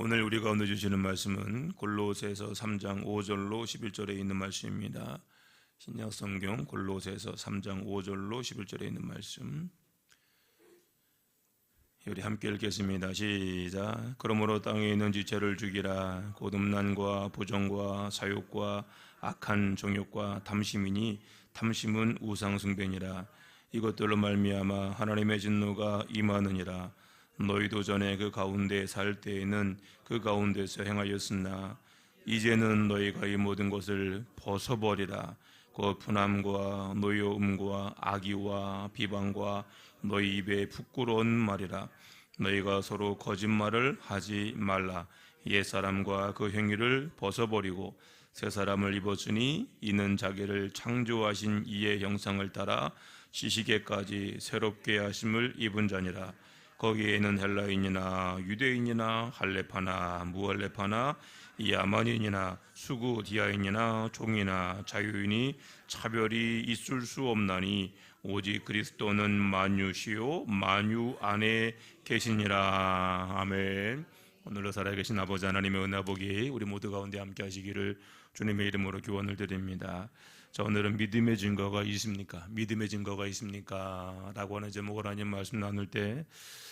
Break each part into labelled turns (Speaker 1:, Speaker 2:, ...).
Speaker 1: 오늘 우리 가운데 주시는 말씀은 골로새서 3장 5절로 11절에 있는 말씀입니다. 신약 성경 골로새서 3장 5절로 11절에 있는 말씀, 우리 함께 읽겠습니다. 시작. 그러므로 땅에 있는 지체를 죽이라. 곧 음란과 부정과 사욕과 악한 정욕과 탐심이니 탐심은 우상 숭배니라. 이것들로 말미암아 하나님의 진노가 임하느니라. 너희도 전에 그 가운데 살 때에는 그 가운데서 행하였으나 이제는 너희가 이 모든 것을 벗어버리라. 곧 분함과 노여움과 악의와 비방과 너희 입에 부끄러운 말이라. 너희가 서로 거짓말을 하지 말라. 옛사람과 그 행위를 벗어버리고 새 사람을 입었으니 이는 자기를 창조하신 이의 형상을 따라 지식에까지 새롭게 하심을 입은 자니라. 거기에는 헬라인이나 유대인이나 할레파나 무할레파나 야만인이나 수구디아인이나 종이나 자유인이 차별이 있을 수 없나니 오직 그리스도는 만유시요 만유 안에 계시니라. 아멘. 오늘도 살아계신 아버지 하나님의 은혜 복이 우리 모두 가운데 함께 하시기를 주님의 이름으로 기원을 드립니다. 자, 오늘은 믿음의 증거가 있습니까? 믿음의 증거가 있습니까? 라고 하는 제목으로 하나님 말씀 나눌 때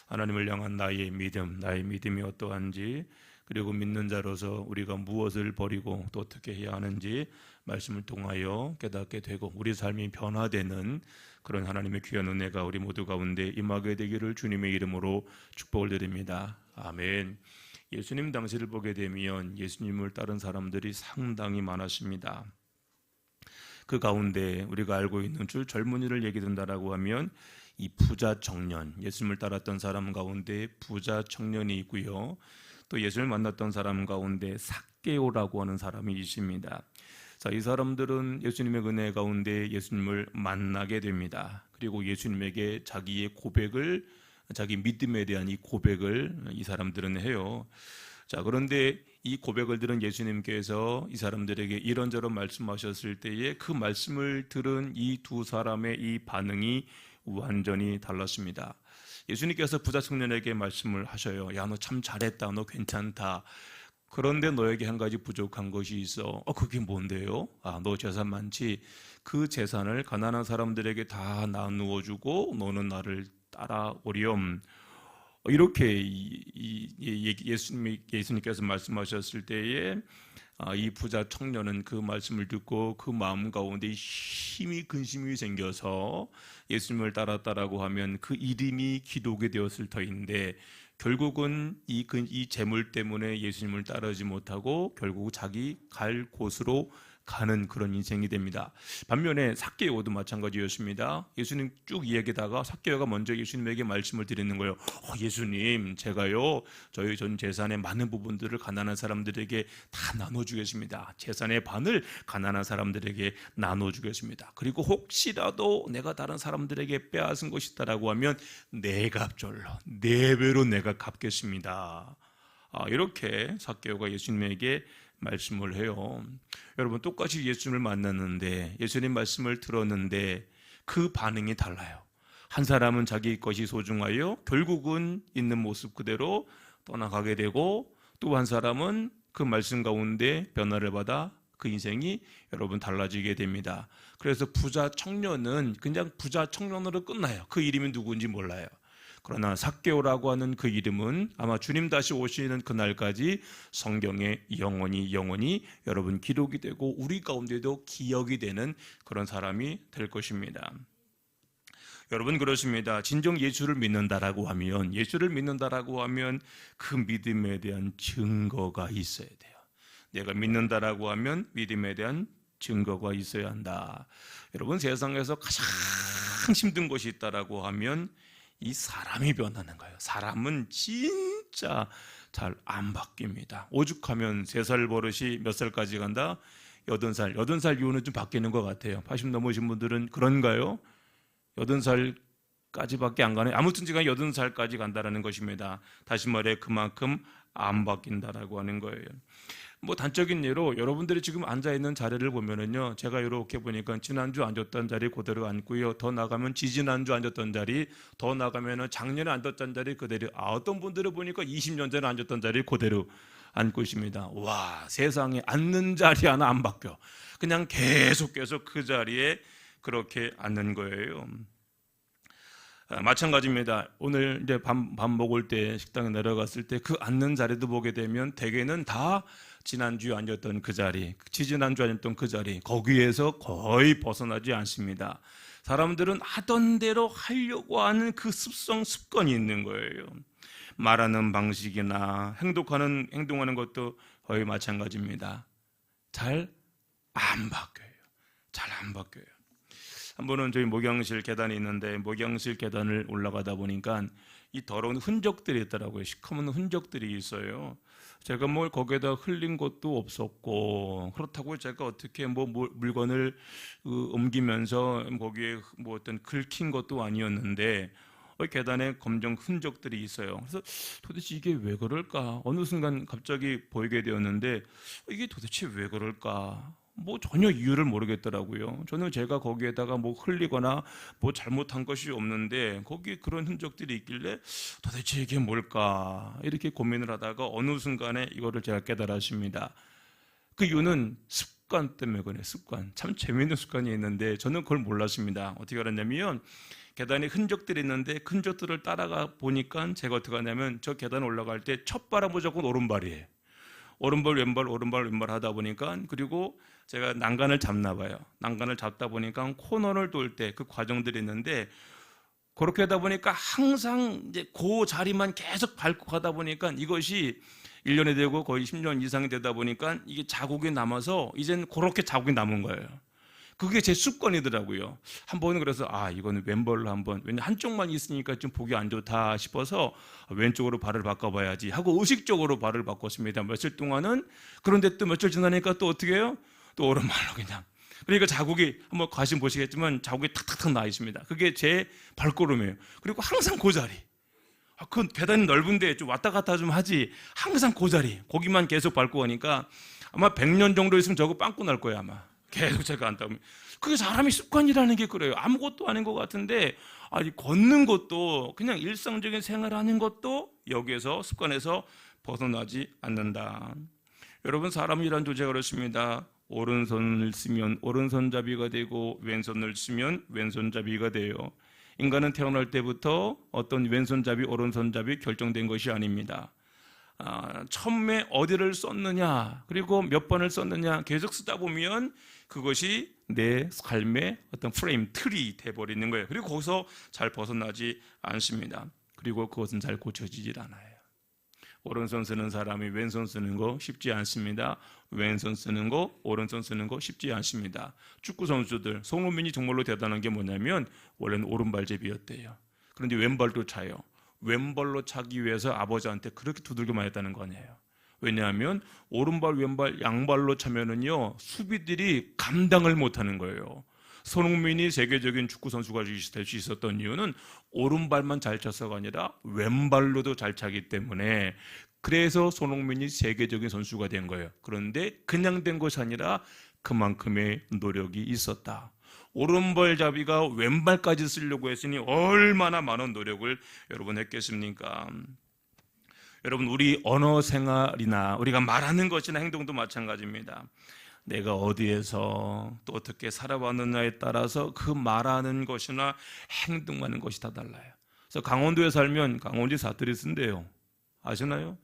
Speaker 1: 하나님을 향한 나의 믿음이 어떠한지, 그리고 믿는 자로서 우리가 무엇을 버리고 또 어떻게 해야 하는지 말씀을 통하여 깨닫게 되고 우리 삶이 변화되는 그런 하나님의 귀한 은혜가 우리 모두 가운데 임하게 되기를 주님의 이름으로 축복을 드립니다. 아멘. 예수님 당시를 보게 되면 예수님을 따른 사람들이 상당히 많았습니다. 그 가운데 우리가 알고 있는 줄 젊은이를 얘기 든다라고 하면 이 부자 청년, 예수님을 따랐던 사람 가운데 부자 청년이 있고요. 또 예수님을 만났던 사람 가운데 삭개오라고 하는 사람이 있습니다. 자, 이 사람들은 예수님의 은혜 가운데 예수님을 만나게 됩니다. 그리고 예수님에게 자기의 고백을, 자기 믿음에 대한 이 고백을 이 사람들은 해요. 자, 그런데 이 고백을 들은 예수님께서 이 사람들에게 이런저런 말씀하셨을 때에 그 말씀을 들은 이 두 사람의 이 반응이 완전히 달랐습니다. 예수님께서 부자 청년에게 말씀을 하셔요. 야, 너 참 잘했다. 너 괜찮다. 그런데 너에게 한 가지 부족한 것이 있어. 그게 뭔데요? 너 재산 많지? 그 재산을 가난한 사람들에게 다 나누어 주고 너는 나를 따라오렴. 이렇게 예수님께서 말씀하셨을 때에 이 부자 청년은 그 말씀을 듣고 그 마음 가운데 힘이 근심이 생겨서 예수님을 따랐다라고 하면 그 이름이 기록이 되었을 터인데 결국은 이 재물 때문에 예수님을 따르지 못하고 결국 자기 갈 곳으로 가는 그런 인생이 됩니다. 반면에 삭개오도 마찬가지였습니다. 예수님 쭉 이야기다가 삭개오가 먼저 예수님에게 말씀을 드리는 거예요. 예수님, 제가요 저희 전 재산의 많은 부분들을 가난한 사람들에게 다 나눠주겠습니다. 재산의 반을 가난한 사람들에게 나눠주겠습니다. 그리고 혹시라도 내가 다른 사람들에게 빼앗은 것이 있다라고 하면 네 값절로, 네 배로 내가 갚겠습니다. 이렇게 삭개오가 예수님에게 말씀을 해요. 여러분, 똑같이 예수님을 만났는데 예수님 말씀을 들었는데 그 반응이 달라요. 한 사람은 자기 것이 소중하여 결국은 있는 모습 그대로 떠나가게 되고, 또 한 사람은 그 말씀 가운데 변화를 받아 그 인생이 여러분 달라지게 됩니다. 그래서 부자 청년은 그냥 부자 청년으로 끝나요. 그 이름이 누구인지 몰라요. 그러나 삭개오라고 하는 그 이름은 아마 주님 다시 오시는 그날까지 성경에 영원히 여러분 기록이 되고 우리 가운데도 기억이 되는 그런 사람이 될 것입니다. 여러분, 그렇습니다. 진정 예수를 믿는다라고 하면 그 믿음에 대한 증거가 있어야 돼요. 내가 믿는다라고 하면 믿음에 대한 증거가 있어야 한다. 여러분, 세상에서 가장 힘든 것이 있다라고 하면 이 사람이 변하는 거예요. 사람은 진짜 잘 안 바뀝니다. 오죽하면 3살 버릇이 몇 살까지 간다? 8살 이후는 좀 바뀌는 것 같아요. 80 넘으신 분들은 그런가요? 80살 까지밖에 안 가네. 아무튼 지금 80살까지 간다라는 것입니다. 다시 말해 그만큼 안 바뀐다라고 하는 거예요. 뭐 단적인 예로 여러분들이 지금 앉아 있는 자리를 보면은요, 제가 이렇게 보니까 지난주 앉았던 자리 그대로 앉고요, 더 나가면 지지난주 앉았던 자리, 더 나가면은 작년에 앉았던 자리 그대로, 어떤 분들을 보니까 20년 전에 앉았던 자리 그대로 앉고 있습니다. 와, 세상에 앉는 자리 하나 안 바뀌어. 그냥 계속 그 자리에 그렇게 앉는 거예요. 마찬가지입니다. 오늘 이제 밥 먹을 때 식당에 내려갔을 때 그 앉는 자리도 보게 되면 대개는 다 지난주에 앉았던 그 자리, 지지난주에 앉았던 그 자리, 거기에서 거의 벗어나지 않습니다. 사람들은 하던 대로 하려고 하는 그 습관이 있는 거예요. 말하는 방식이나 행동하는 것도 거의 마찬가지입니다. 잘 안 바뀌어요. 잘 안 바뀌어요. 한 번은 저희 목양실 계단이 있는데, 목양실 계단을 올라가다 보니까 이 더러운 흔적들이 있더라고요. 시커먼 흔적들이 있어요. 제가 뭘 거기에다 흘린 것도 없었고, 그렇다고 제가 어떻게 물건을 옮기면서 거기에 어떤 긁힌 것도 아니었는데, 계단에 검정 흔적들이 있어요. 그래서 도대체 이게 왜 그럴까? 어느 순간 갑자기 보이게 되었는데, 이게 도대체 왜 그럴까? 전혀 이유를 모르겠더라고요. 저는 제가 거기에다가 흘리거나 잘못한 것이 없는데, 거기에 그런 흔적들이 있길래 도대체 이게 뭘까? 이렇게 고민을 하다가 어느 순간에 이거를 제가 깨달았습니다. 그 이유는 습관 때문에 그래요. 습관. 참 재미있는 습관이 있는데 저는 그걸 몰랐습니다. 어떻게 알았냐면, 계단에 흔적들이 있는데 흔적들을 따라가 보니까 제가 어떻게 하냐면, 저 계단 올라갈 때 첫 발은 무조건 오른발이에요. 오른발 왼발 하다 보니까, 그리고 제가 난간을 잡나 봐요. 난간을 잡다 보니까 코너를 돌 때 그 과정들이 있는데, 그렇게 하다 보니까 항상 이제 그 자리만 계속 밟고 가다 보니까 이것이 1년이 되고 거의 10년 이상이 되다 보니까 이게 자국이 남아서 이제는 그렇게 자국이 남은 거예요. 그게 제 습관이더라고요. 한 번은 그래서 이거는 왼발로 한번, 왜냐 한쪽만 있으니까 좀 보기 안 좋다 싶어서 왼쪽으로 발을 바꿔봐야지 하고 의식적으로 발을 바꿨습니다. 며칠 동안은. 그런데 또 며칠 지나니까 또 어떻게 해요? 또 오른발로 그냥. 그러니까 자국이, 한번 가시면 보시겠지만 자국이 탁탁탁 나 있습니다. 그게 제 발걸음이에요. 그리고 항상 그 자리, 그 계단이 넓은데 좀 왔다 갔다 좀 하지, 항상 그 자리 거기만 계속 밟고 가니까 아마 100년 정도 있으면 저거 빵꾸 날 거예요. 아마 계속 제가 안 따면. 그게 사람의 습관이라는 게 그래요. 아무것도 아닌 것 같은데, 걷는 것도, 그냥 일상적인 생활하는 것도 여기에서 습관에서 벗어나지 않는다. 여러분, 사람이란 존재가 그렇습니다. 오른손을 쓰면 오른손잡이가 되고 왼손을 쓰면 왼손잡이가 돼요. 인간은 태어날 때부터 어떤 왼손잡이 오른손잡이 결정된 것이 아닙니다. 처음에 어디를 썼느냐, 그리고 몇 번을 썼느냐 계속 쓰다 보면 그것이 내 삶의 어떤 프레임, 틀이 돼버리는 거예요. 그리고 거기서 잘 벗어나지 않습니다. 그리고 그것은 잘 고쳐지질 않아요. 오른손 쓰는 사람이 왼손 쓰는 거 쉽지 않습니다. 왼손 쓰는 거, 오른손 쓰는 거 쉽지 않습니다. 축구 선수들, 손흥민이 정말로 대단한 게 뭐냐면, 원래는 오른발잡이였대요. 그런데 왼발도 차요. 왼발로 차기 위해서 아버지한테 그렇게 두들겨 맞았다는 거 아니에요. 왜냐하면 오른발 왼발 양발로 차면은요, 수비들이 감당을 못하는 거예요. 손흥민이 세계적인 축구 선수가 될 수 있었던 이유는 오른발만 잘 찼어가 아니라 왼발로도 잘 차기 때문에, 그래서 손흥민이 세계적인 선수가 된 거예요. 그런데 그냥 된 것이 아니라 그만큼의 노력이 있었다. 오른발잡이가 왼발까지 쓰려고 했으니 얼마나 많은 노력을 여러분 했겠습니까? 여러분, 우리 언어 생활이나 우리가 말하는 것이나 행동도 마찬가지입니다. 내가 어디에서 또 어떻게 살아왔느냐에 따라서 그 말하는 것이나 행동하는 것이 다 달라요. 그래서 강원도에 살면 강원도 사투리 쓴대요. 아시나요?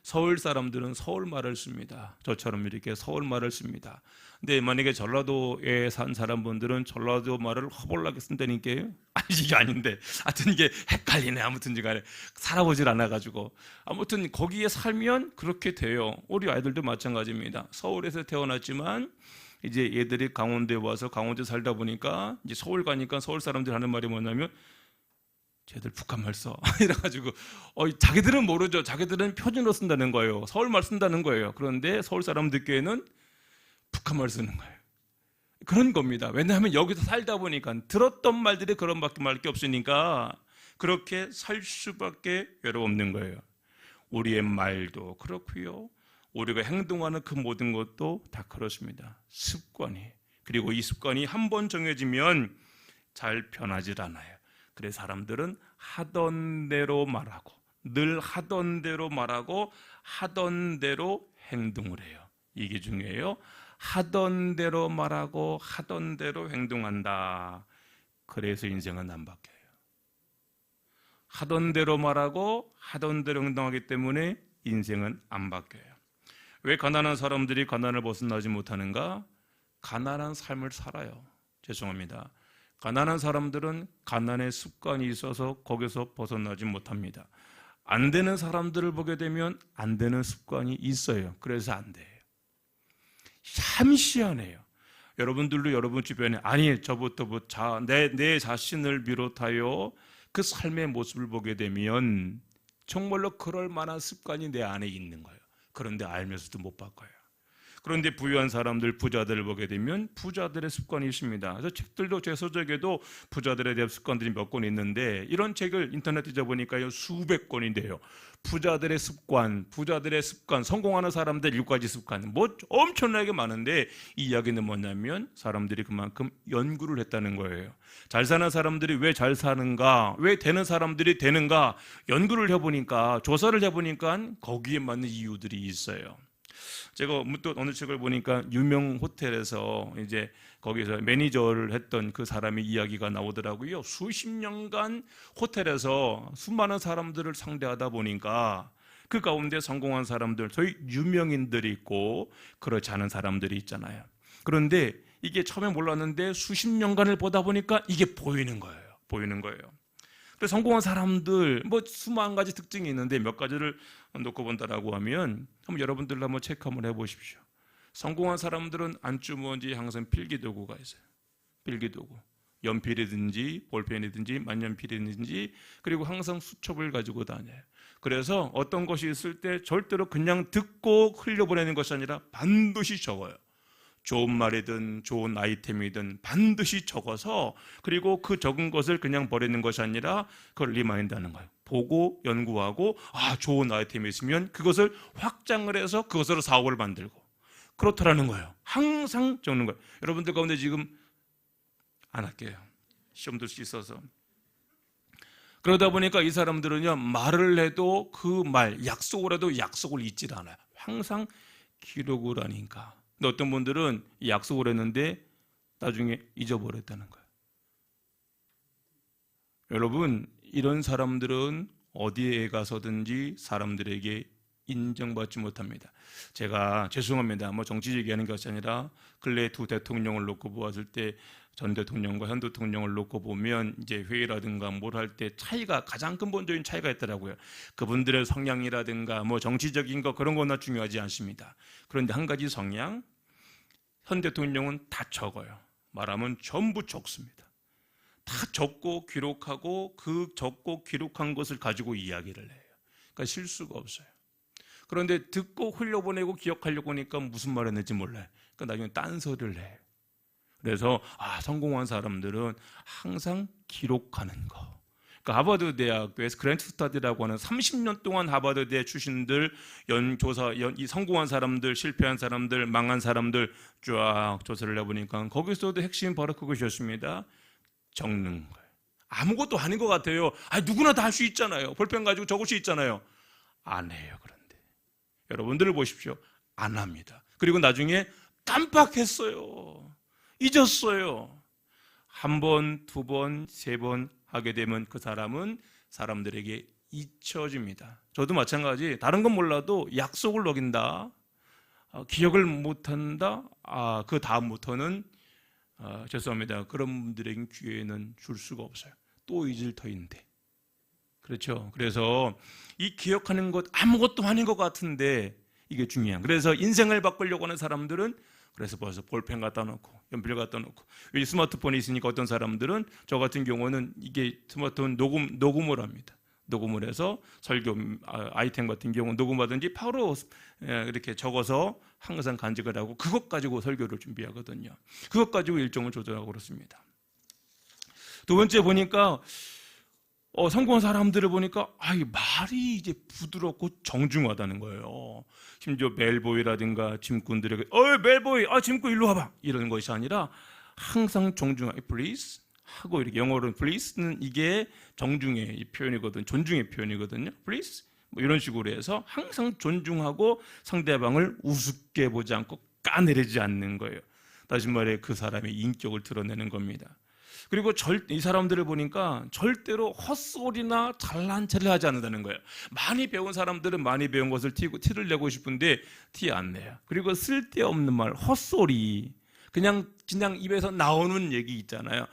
Speaker 1: 서울 사람들은 서울 말을 씁니다. 저처럼 이렇게 서울 말을 씁니다. 근데 만약에 전라도에 산 사람분들은 전라도 말을 허벌나게 쓴다니까요. 이게 아닌데, 하여튼 이게 헷갈리네. 아무튼 간에 살아보질 않아가지고, 아무튼 거기에 살면 그렇게 돼요. 우리 아이들도 마찬가지입니다. 서울에서 태어났지만 이제 얘들이 강원도에 와서 강원도에 살다 보니까 이제 서울 가니까 서울 사람들이 하는 말이 뭐냐면, 쟤들 북한말 써. 이래가지고 자기들은 모르죠. 자기들은 표준어로 쓴다는 거예요. 서울말 쓴다는 거예요. 그런데 서울 사람 듣기에는 북한말 쓰는 거예요. 그런 겁니다. 왜냐하면 여기서 살다 보니까 들었던 말들이 그런 말밖에 없으니까 그렇게 살 수밖에 없는 거예요. 우리의 말도 그렇고요, 우리가 행동하는 그 모든 것도 다 그렇습니다. 습관이. 그리고 이 습관이 한 번 정해지면 잘 변하질 않아요. 그래서 사람들은 하던 대로 말하고, 늘 하던 대로 말하고 하던 대로 행동을 해요. 이게 중요해요. 하던 대로 말하고 하던 대로 행동한다. 그래서 인생은 안 바뀌어요. 하던 대로 말하고 하던 대로 행동하기 때문에 인생은 안 바뀌어요. 왜 가난한 사람들이 가난을 벗어나지 못하는가? 가난한 삶을 살아요. 죄송합니다. 가난한 사람들은 가난의 습관이 있어서 거기서 벗어나지 못합니다. 안 되는 사람들을 보게 되면 안 되는 습관이 있어요. 그래서 안 돼요. 참 희한해요. 여러분들도 여러분 주변에 아니 저부터 내 자신을 비롯하여 그 삶의 모습을 보게 되면 정말로 그럴 만한 습관이 내 안에 있는 거예요. 그런데 알면서도 못 바꿔요. 그런데 부유한 사람들, 부자들을 보게 되면 부자들의 습관이 있습니다. 그래서 책들도 제 서적에도 부자들에 대한 습관들이 몇 권 있는데 이런 책을 인터넷에 뒤져보니까요 수백 권인데요. 부자들의 습관, 성공하는 사람들 7가지 습관, 뭐 엄청나게 많은데 이 이야기는 뭐냐면 사람들이 그만큼 연구를 했다는 거예요. 잘 사는 사람들이 왜 잘 사는가, 왜 되는 사람들이 되는가 연구를 해보니까, 조사를 해보니까 거기에 맞는 이유들이 있어요. 제가 또 어느 책을 보니까 유명 호텔에서 이제 거기서 매니저를 했던 그 사람의 이야기가 나오더라고요. 수십 년간 호텔에서 수많은 사람들을 상대하다 보니까 그 가운데 성공한 사람들, 저희 유명인들이 있고 그렇지 않은 사람들이 있잖아요. 그런데 이게 처음에 몰랐는데 수십 년간을 보다 보니까 이게 보이는 거예요. 그래서 성공한 사람들 뭐 수만 가지 특징이 있는데 몇 가지를 놓고 본다라고 하면 한번 여러분들 한번 체크 한번 해보십시오. 성공한 사람들은 안주머니에 항상 필기도구가 있어요. 필기도구, 연필이든지 볼펜이든지 만년필이든지, 그리고 항상 수첩을 가지고 다녀요. 그래서 어떤 것이 있을 때 절대로 그냥 듣고 흘려보내는 것이 아니라 반드시 적어요. 좋은 말이든 좋은 아이템이든 반드시 적어서, 그리고 그 적은 것을 그냥 버리는 것이 아니라 그걸 리마인드하는 거예요. 보고 연구하고 좋은 아이템이 있으면 그것을 확장을 해서 그것으로 사업을 만들고, 그렇다라는 거예요. 항상 적는 거예요. 여러분들 가운데 지금 안 할게요. 시험 들 수 있어서. 그러다 보니까 이 사람들은요 말을 해도 그 말, 약속을 해도 약속을 잊질 않아요. 항상 기록을 하니까. 근데 어떤 분들은 약속을 했는데 나중에 잊어버렸다는 거예요. 여러분, 이런 사람들은 어디에 가서든지 사람들에게 인정받지 못합니다. 제가 죄송합니다. 뭐 정치 얘기하는 것이 아니라 근래 두 대통령을 놓고 보았을 때 전 대통령과 현 대통령을 놓고 보면 이제 회의라든가 뭘 할 때 차이가, 가장 근본적인 차이가 있더라고요. 그분들의 성향이라든가 뭐 정치적인 거 그런 거나 중요하지 않습니다. 그런데 한 가지 성향, 현 대통령은 다 적어요. 말하면 전부 적습니다. 다 적고 기록하고 그 적고 기록한 것을 가지고 이야기를 해요. 그러니까 실수가 없어요. 그런데 듣고 흘려보내고 기억하려고 하니까 무슨 말 했는지 몰라요. 그러니까 나중에 딴소리를 해요. 그래서 성공한 사람들은 항상 기록하는 거. 그러니까 하버드 대학교에서 그랜트 스터디라고 하는 30년 동안 하버드대 출신들 이 성공한 사람들, 실패한 사람들, 망한 사람들 쫙 조사를 해보니까 거기서도 핵심은 바로 그것이었습니다. 적는 거예요. 아무것도 아닌 것 같아요. 누구나 다 할 수 있잖아요. 볼펜 가지고 적을 수 있잖아요. 안 해요. 그런데 여러분들을 보십시오. 안 합니다. 그리고 나중에 깜빡했어요. 잊었어요. 한 번, 두 번, 세 번 하게 되면 그 사람은 사람들에게 잊혀집니다. 저도 마찬가지. 다른 건 몰라도 약속을 어긴다, 기억을 못한다, 그 다음부터는 죄송합니다. 그런 분들에게 기회는 줄 수가 없어요. 또 잊을 터인데. 그렇죠. 그래서 이 기억하는 것 아무것도 아닌 것 같은데 이게 중요한. 그래서 인생을 바꾸려고 하는 사람들은 그래서 벌써 볼펜 갖다 놓고 연필 갖다 놓고, 스마트폰이 있으니까 어떤 사람들은, 저 같은 경우는 이게 스마트폰 녹음을 합니다. 녹음을 해서 설교 아이템 같은 경우 녹음하든지 바로 이렇게 적어서 항상 간직을 하고 그것 가지고 설교를 준비하거든요. 그것 가지고 일정을 조절하고 그렇습니다. 두 번째 보니까 성공한 사람들을 보니까 말이 이제 부드럽고 정중하다는 거예요. 심지어 멜보이라든가 짐꾼들에게 멜보이, 짐꾼 일로 와봐 이러는 것이 아니라 항상 정중하게 please 하고 이렇게 영어로는 please는 이게 정중의 표현이거든, 존중의 표현이거든요. please 뭐 이런 식으로 해서 항상 존중하고 상대방을 우습게 보지 않고 까내리지 않는 거예요. 다시 말해 그 사람의 인격을 드러내는 겁니다. 그리고 이 사람들을 보니까 절대로 헛소리나 잘난 체를 하지 않는다는 거예요. 많이 배운 사람들은 많이 배운 것을 티를 내고 싶은데 티 안 내요. 그리고 쓸데없는 말, 헛소리, 그냥 입에서 나오는 얘기 있잖아요.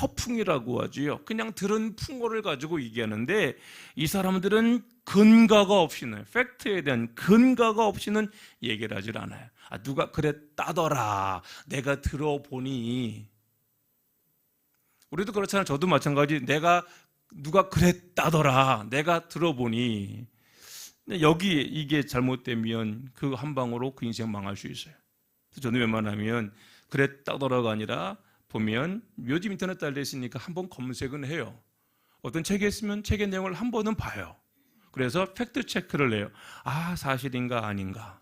Speaker 1: 허풍이라고 하지요. 그냥 들은 풍어를 가지고 얘기하는데 이 사람들은 근거가 없이는, 팩트에 대한 근거가 없이는 얘기를 하질 않아요. 누가 그랬다더라, 내가 들어보니. 우리도 그렇잖아요. 저도 마찬가지. 누가 그랬다더라, 내가 들어보니. 근데 여기 이게 잘못되면 그 한 방으로 그 인생 망할 수 있어요. 그래서 저는 웬만하면 그랬다더라가 아니라 보면 요즘 인터넷 달려 있으니까 한번 검색은 해요. 어떤 책에 있으면 책의 내용을 한 번은 봐요. 그래서 팩트 체크를 해요. 사실인가 아닌가.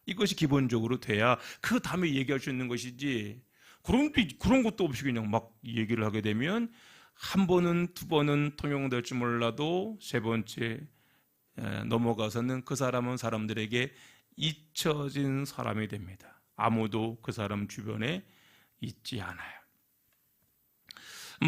Speaker 1: 이것이 기본적으로 돼야 그 다음에 얘기할 수 있는 것이지, 그런 것도 없이 그냥 막 얘기를 하게 되면 한 번은 두 번은 통용될 줄 몰라도 세 번째 넘어가서는 그 사람은 사람들에게 잊혀진 사람이 됩니다. 아무도 그 사람 주변에 있지 않아요.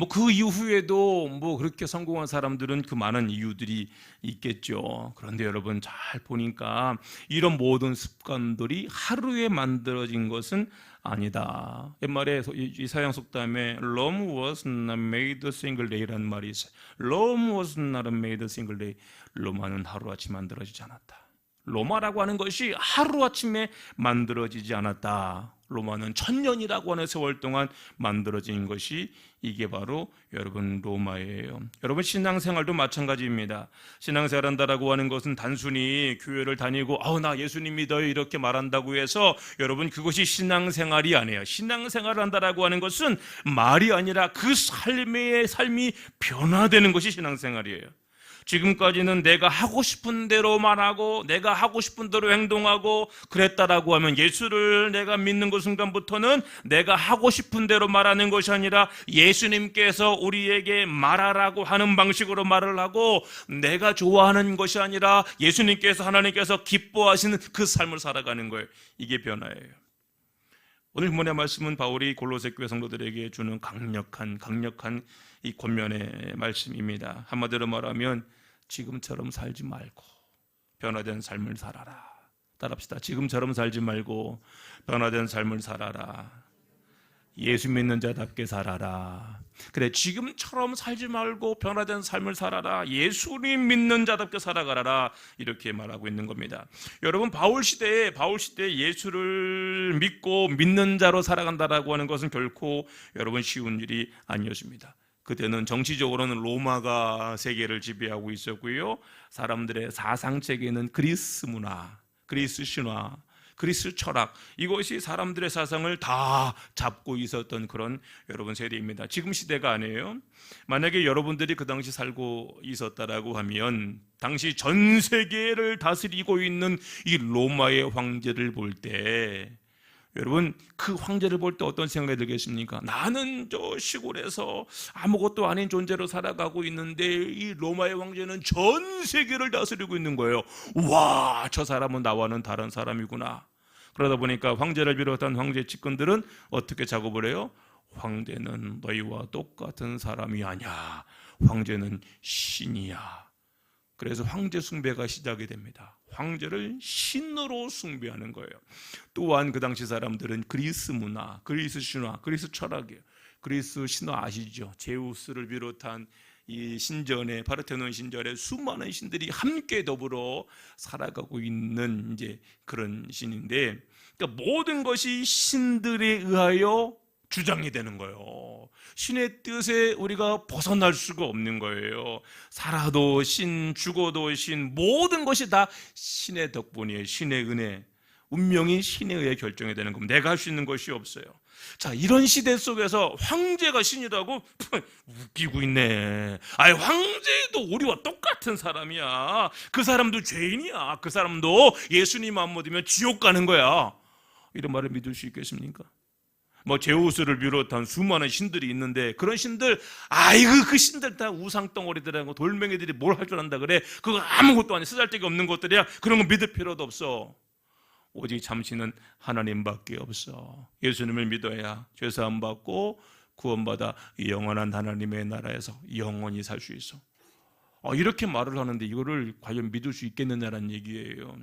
Speaker 1: 그 이후에도 그렇게 성공한 사람들은 그 많은 이유들이 있겠죠. 그런데 여러분 잘 보니까 이런 모든 습관들이 하루에 만들어진 것은 아니다. 옛말에 이 서양 속담에 Rome was not made single day라는 말이 있어요. Rome was not made single day. 로마는 하루아침에 만들어지지 않았다. 로마라고 하는 것이 하루아침에 만들어지지 않았다. 로마는 1000년이라고 하는 세월 동안 만들어진 것이 이게 바로 여러분 로마예요. 여러분 신앙생활도 마찬가지입니다. 신앙생활 한다라고 하는 것은 단순히 교회를 다니고 나 예수님 믿어요 이렇게 말한다고 해서 여러분 그것이 신앙생활이 아니에요. 신앙생활을 한다라고 하는 것은 말이 아니라 그 삶이 변화되는 것이 신앙생활이에요. 지금까지는 내가 하고 싶은 대로 말하고 내가 하고 싶은 대로 행동하고 그랬다라고 하면 예수를 내가 믿는 그 순간부터는 내가 하고 싶은 대로 말하는 것이 아니라 예수님께서 우리에게 말하라고 하는 방식으로 말을 하고 내가 좋아하는 것이 아니라 예수님께서 하나님께서 기뻐하시는 그 삶을 살아가는 거예요. 이게 변화예요. 오늘 본문의 말씀은 바울이 골로새 교회 성도들에게 주는 강력한 이 권면의 말씀입니다. 한마디로 말하면 지금처럼 살지 말고 변화된 삶을 살아라. 따라합시다. 지금처럼 살지 말고 변화된 삶을 살아라. 예수 믿는 자답게 살아라. 그래, 지금처럼 살지 말고 변화된 삶을 살아라. 예수님 믿는 자답게 살아가라. 이렇게 말하고 있는 겁니다. 여러분 바울 시대에 예수를 믿고 믿는 자로 살아간다라고 하는 것은 결코 여러분 쉬운 일이 아니었습니다. 그때는 정치적으로는 로마가 세계를 지배하고 있었고요. 사람들의 사상체계는 그리스 문화, 그리스 신화, 그리스 철학, 이것이 사람들의 사상을 다 잡고 있었던 그런 여러분 세대입니다. 지금 시대가 아니에요. 만약에 여러분들이 그 당시 살고 있었다라고 하면 당시 전 세계를 다스리고 있는 이 로마의 황제를 볼 때 여러분 그 황제를 볼 때 어떤 생각이 들겠습니까? 나는 저 시골에서 아무것도 아닌 존재로 살아가고 있는데 이 로마의 황제는 전 세계를 다스리고 있는 거예요. 와, 저 사람은 나와는 다른 사람이구나. 그러다 보니까 황제를 비롯한 황제 측근들은 어떻게 작업을 해요? 황제는 너희와 똑같은 사람이 아니야. 황제는 신이야. 그래서 황제 숭배가 시작이 됩니다. 황제를 신으로 숭배하는 거예요. 또한 그 당시 사람들은 그리스 문화, 그리스 신화, 그리스 철학이에요. 그리스 신화 아시죠? 제우스를 비롯한 이 신전에, 파르테논 신전에 수많은 신들이 함께 더불어 살아가고 있는 이제 그런 신인데, 그러니까 모든 것이 신들에 의하여 주장이 되는 거예요. 신의 뜻에 우리가 벗어날 수가 없는 거예요. 살아도 신, 죽어도 신, 모든 것이 다 신의 덕분이에요. 신의 은혜, 운명이 신에 의해 결정이 되는 겁니다. 내가 할 수 있는 것이 없어요. 자, 이런 시대 속에서 황제가 신이라고 웃기고 있네. 아니, 황제도 우리와 똑같은 사람이야. 그 사람도 죄인이야. 그 사람도 예수님 안 믿으면 지옥 가는 거야. 이런 말을 믿을 수 있겠습니까? 뭐 제우스를 비롯한 수많은 신들이 있는데, 그런 신들, 아이고 그 신들 다 우상덩어리들하고 돌멩이들이 뭘 할 줄 안다 그래. 그거 아무것도 아니야. 쓰잘데기 없는 것들이야. 그런 거 믿을 필요도 없어. 오직 참신은 하나님밖에 없어. 예수님을 믿어야 죄사함 받고 구원받아 영원한 하나님의 나라에서 영원히 살 수 있어. 이렇게 말을 하는데 이거를 과연 믿을 수 있겠느냐라는 얘기예요.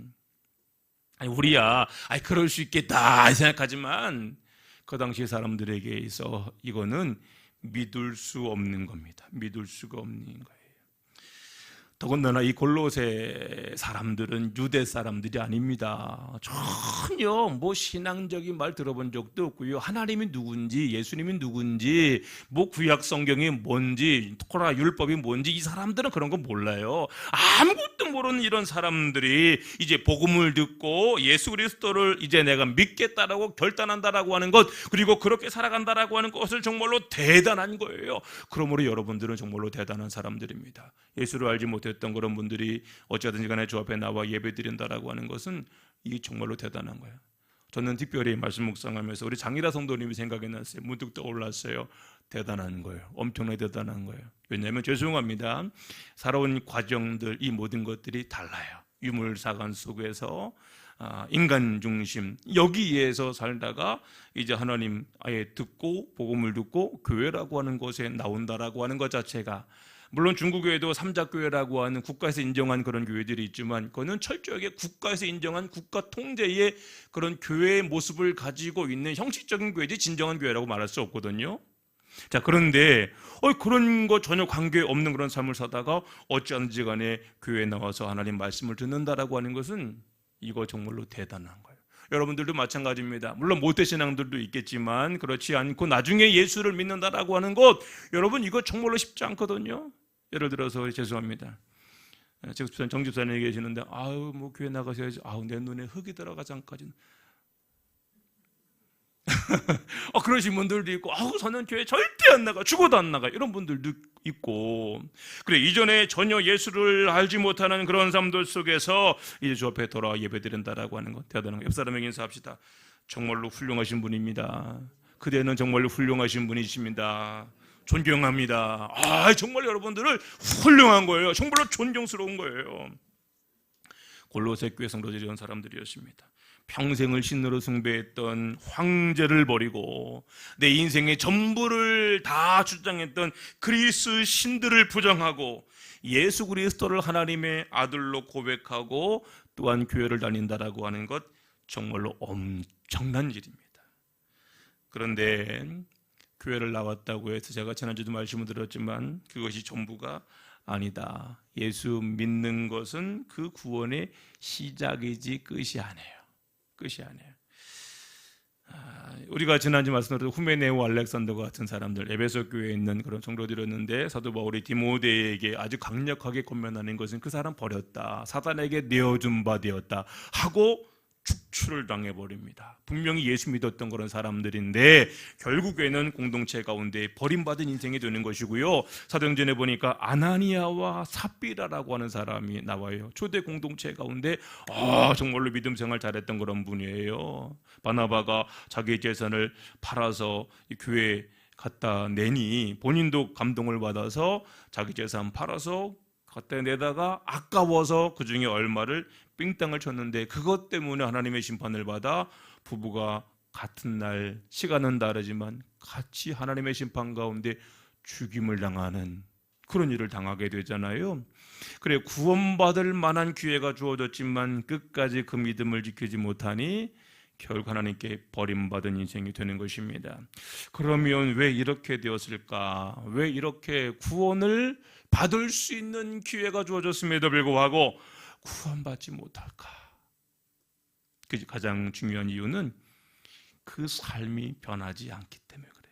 Speaker 1: 아니, 우리야 그럴 수 있겠다 생각하지만 그 당시 사람들에게 있어 이거는 믿을 수 없는 겁니다. 믿을 수가 없는 거예요. 더군다나 이 골로새 사람들은 유대 사람들이 아닙니다. 전혀 뭐 신앙적인 말 들어본 적도 없고요. 하나님이 누군지, 예수님이 누군지, 뭐 구약 성경이 뭔지, 토라 율법이 뭔지 이 사람들은 그런 거 몰라요. 아무것도 모르는 이런 사람들이 이제 복음을 듣고 예수 그리스도를 이제 내가 믿겠다라고 결단한다라고 하는 것, 그리고 그렇게 살아간다라고 하는 것을 정말로 대단한 거예요. 그러므로 여러분들은 정말로 대단한 사람들입니다. 예수를 알지 못했던 그런 분들이 어찌하든지 간에 주 앞에 나와 예배 드린다라고 하는 것은 이게 정말로 대단한 거예요. 저는 특별히 말씀 묵상하면서 우리 장일아 성도님이 생각이 났어요. 문득 떠올랐어요. 대단한 거예요. 엄청나게 대단한 거예요. 왜냐하면 죄송합니다. 살아온 과정들, 이 모든 것들이 달라요. 유물사관 속에서 인간 중심 여기에서 살다가 이제 하나님 아예 듣고 복음을 듣고 교회라고 하는 곳에 나온다라고 하는 것 자체가, 물론 중국교회도 삼자교회라고 하는 국가에서 인정한 그런 교회들이 있지만 그거는 철저하게 국가에서 인정한 국가 통제의 그런 교회의 모습을 가지고 있는 형식적인 교회지 진정한 교회라고 말할 수 없거든요. 자, 그런데 그런 거 전혀 관계없는 그런 삶을 사다가 어찌하든지 간에 교회에 나와서 하나님 말씀을 듣는다라고 하는 것은 이거 정말로 대단한 거예요. 여러분들도 마찬가지입니다. 물론 모태신앙들도 있겠지만 그렇지 않고 나중에 예수를 믿는다라고 하는 것, 여러분 이거 정말로 쉽지 않거든요. 예를 들어서 죄송합니다. 정집사님이 계시는데 뭐 교회 나가셔야지. 내 눈에 흙이 들어가지 않까지는. 그러신 분들도 있고, 저는 교회 절대 안 나가, 죽어도 안 나가, 이런 분들도 있고. 그래, 이전에 전혀 예수를 알지 못하는 그런 사람들 속에서 이제 주 앞에 돌아와 예배드린다라고 하는 것, 대단한 거. 옆 사람에게 인사합시다. 정말로 훌륭하신 분입니다. 그대는 정말로 훌륭하신 분이십니다. 존경합니다. 정말 여러분들을 훌륭한 거예요. 정말로 존경스러운 거예요. 골로새 교회 성도들이 이런 사람들이었습니다. 평생을 신으로 숭배했던 황제를 버리고 내 인생의 전부를 다 주장했던 그리스 신들을 부정하고 예수 그리스도를 하나님의 아들로 고백하고 또한 교회를 다닌다라고 하는 것, 정말로 엄청난 일입니다. 그런데 교회를 나왔다고 해서 제가 지난주도 말씀을 드렸지만 그것이 전부가 아니다. 예수 믿는 것은 그 구원의 시작이지 끝이 아니에요. 끝이 아니에요. 우리가 지난주 말씀드린 후메네오 알렉산더 같은 사람들, 에베소 교회에 있는 그런 성도들이었는데 사도 바울이 디모데에게 아주 강력하게 권면하는 것은 그 사람 버렸다, 사단에게 내어준 바 되었다 하고 축출을 당해버립니다. 분명히 예수 믿었던 그런 사람들인데 결국에는 공동체 가운데 버림받은 인생이 되는 것이고요. 사도행전에 보니까 아나니아와 삽비라라고 하는 사람이 나와요. 초대 공동체 가운데 정말로 믿음 생활 잘했던 그런 분이에요. 바나바가 자기 재산을 팔아서 이 교회에 갖다 내니 본인도 감동을 받아서 자기 재산 팔아서 갖다 내다가 아까워서 그 중에 얼마를 삥땅을 쳤는데 그것 때문에 하나님의 심판을 받아 부부가 같은 날, 시간은 다르지만 같이 하나님의 심판 가운데 죽임을 당하는 그런 일을 당하게 되잖아요. 그래, 구원받을 만한 기회가 주어졌지만 끝까지 그 믿음을 지키지 못하니 결국 하나님께 버림받은 인생이 되는 것입니다. 그러면 왜 이렇게 되었을까? 왜 이렇게 구원을 받을 수 있는 기회가 주어졌음에도 불구하고 구원받지 못할까? 가장 중요한 이유는 그 삶이 변하지 않기 때문에 그래요.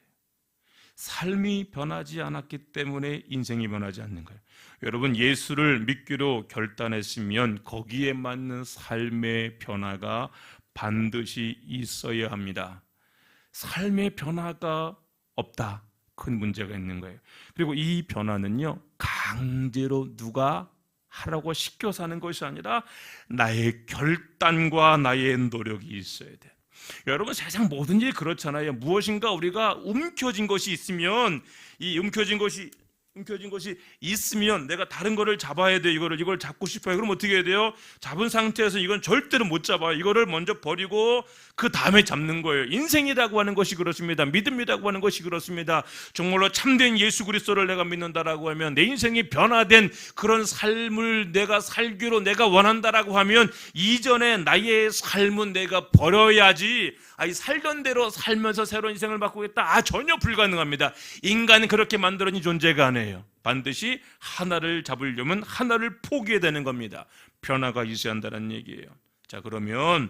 Speaker 1: 삶이 변하지 않았기 때문에 인생이 변하지 않는 거예요. 여러분, 예수를 믿기로 결단했으면 거기에 맞는 삶의 변화가 반드시 있어야 합니다. 삶의 변화가 없다, 큰 문제가 있는 거예요. 그리고 이 변화는요, 강제로 누가 하라고 시켜 사는 것이 아니라 나의 결단과 나의 노력이 있어야 돼요. 여러분, 세상 모든 일이 그렇잖아요. 무엇인가 우리가 움켜진 것이 있으면, 이 움켜진 것이 있으면 내가 다른 거를 잡아야 돼. 이걸 잡고 싶어요. 그럼 어떻게 해야 돼요? 잡은 상태에서 이건 절대로 못 잡아요. 이거를 먼저 버리고 그 다음에 잡는 거예요. 인생이라고 하는 것이 그렇습니다. 믿음이라고 하는 것이 그렇습니다. 정말로 참된 예수 그리스도를 내가 믿는다라고 하면, 내 인생이 변화된 그런 삶을 내가 살기로 내가 원한다라고 하면, 이전에 나의 삶은 내가 버려야지, 살던 대로 살면서 새로운 인생을 바꾸겠다, 전혀 불가능합니다. 인간은 그렇게 만들어진 존재가 아니에요. 반드시 하나를 잡으려면 하나를 포기해야 되는 겁니다. 변화가 있어야 한다는 얘기예요. 자, 그러면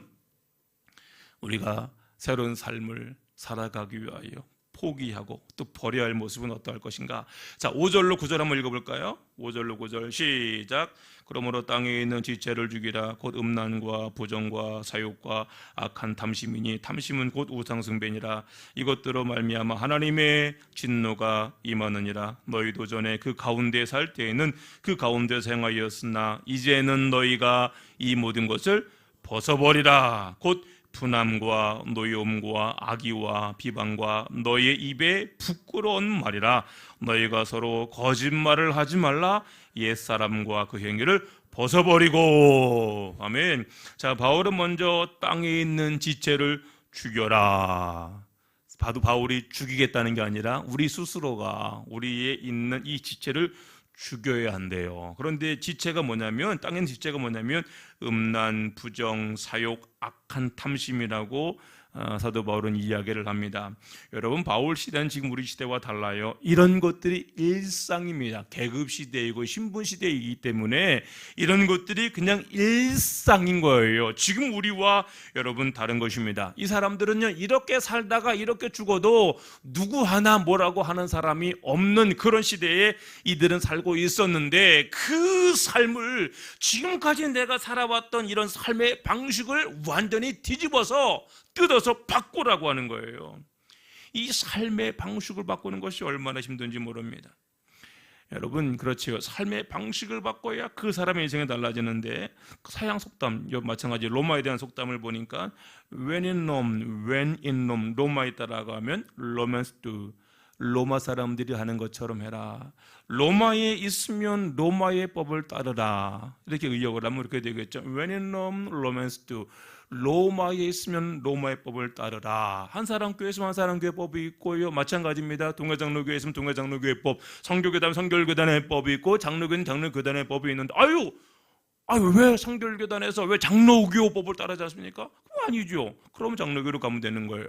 Speaker 1: 우리가 새로운 삶을 살아가기 위하여 포기하고 또 버려야 할 모습은 어떠할 것인가? 자, 5절로 9절 한번 읽어볼까요? 5절로 9절 시작. 그러므로 땅에 있는 지체를 죽이라. 곧 음란과 부정과 사욕과 악한 탐심이니 탐심은 곧 우상숭배니라. 이것들로 말미암아 하나님의 진노가 임하느니라. 너희도 전에 그 가운데 살 때에는 그 가운데서 행하였으나 이제는 너희가 이 모든 것을 벗어버리라. 곧 분함과 노여움과 악의와 비방과 너희의 입에 부끄러운 말이라. 너희가 서로 거짓말을 하지 말라. 옛사람과 그 행위를 벗어버리고. 아멘. 자, 바울은 먼저 땅에 있는 지체를 죽여라. 바울이 죽이겠다는 게 아니라 우리 스스로가 우리에 있는 이 지체를 죽여야 한대요. 그런데 지체가 뭐냐면, 땅에 있는 지체가 뭐냐면 음란, 부정, 사욕, 악한 탐심이라고 사도 바울은 이야기를 합니다. 여러분, 바울 시대는 지금 우리 시대와 달라요. 이런 것들이 일상입니다. 계급 시대이고 신분 시대이기 때문에 이런 것들이 그냥 일상인 거예요. 지금 우리와 여러분 다른 것입니다. 이 사람들은요, 이렇게 살다가 이렇게 죽어도 누구 하나 뭐라고 하는 사람이 없는 그런 시대에 이들은 살고 있었는데, 그 삶을, 지금까지 내가 살아왔던 이런 삶의 방식을 완전히 뒤집어서 뜯어서 바꾸라고 하는 거예요. 이 삶의 방식을 바꾸는 것이 얼마나 힘든지 모릅니다. 여러분, 그렇지요. 삶의 방식을 바꿔야 그 사람의 인생이 달라지는데, 서양 속담, 마찬가지 로마에 대한 속담을 보니까 when in Rome, 로마에 따라가 하면 Romans do, 로마 사람들이 하는 것처럼 해라. 로마에 있으면 로마의 법을 따르라. 이렇게 의역을 하면 이렇게 되겠죠. When in Rome, Romans do. 로마에 있으면 로마의 법을 따르라. 한 사람 교회 있으면 한 사람 교회 법이 있고요. 마찬가지입니다. 동해장로교회 있으면 동해장로교회 법, 성교교단 성결교단의 법이 있고, 장로교는 장로교단의 법이 있는데, 왜 성결교단에서 왜 장로교 법을 따르지 않습니까? 그거 아니죠. 그럼 장로교로 가면 되는 거예요.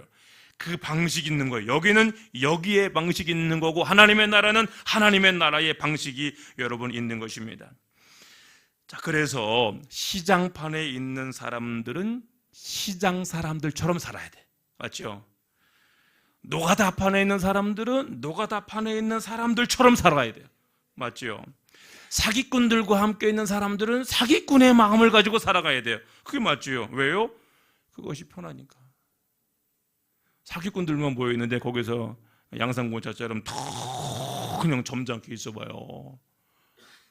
Speaker 1: 그 방식이 있는 거예요. 여기는 여기에 방식이 있는 거고, 하나님의 나라는 하나님의 나라의 방식이 여러분 있는 것입니다. 자, 그래서 시장판에 있는 사람들은 시장 사람들처럼 살아야 돼. 맞죠? 노가다판에 있는 사람들은 노가다판에 있는 사람들처럼 살아야 돼요. 맞죠? 사기꾼들과 함께 있는 사람들은 사기꾼의 마음을 가지고 살아가야 돼요. 그게 맞죠? 왜요? 그것이 편하니까. 사기꾼들만 모여있는데 거기서 양상공차처럼 더 그냥 점잖게 있어봐요.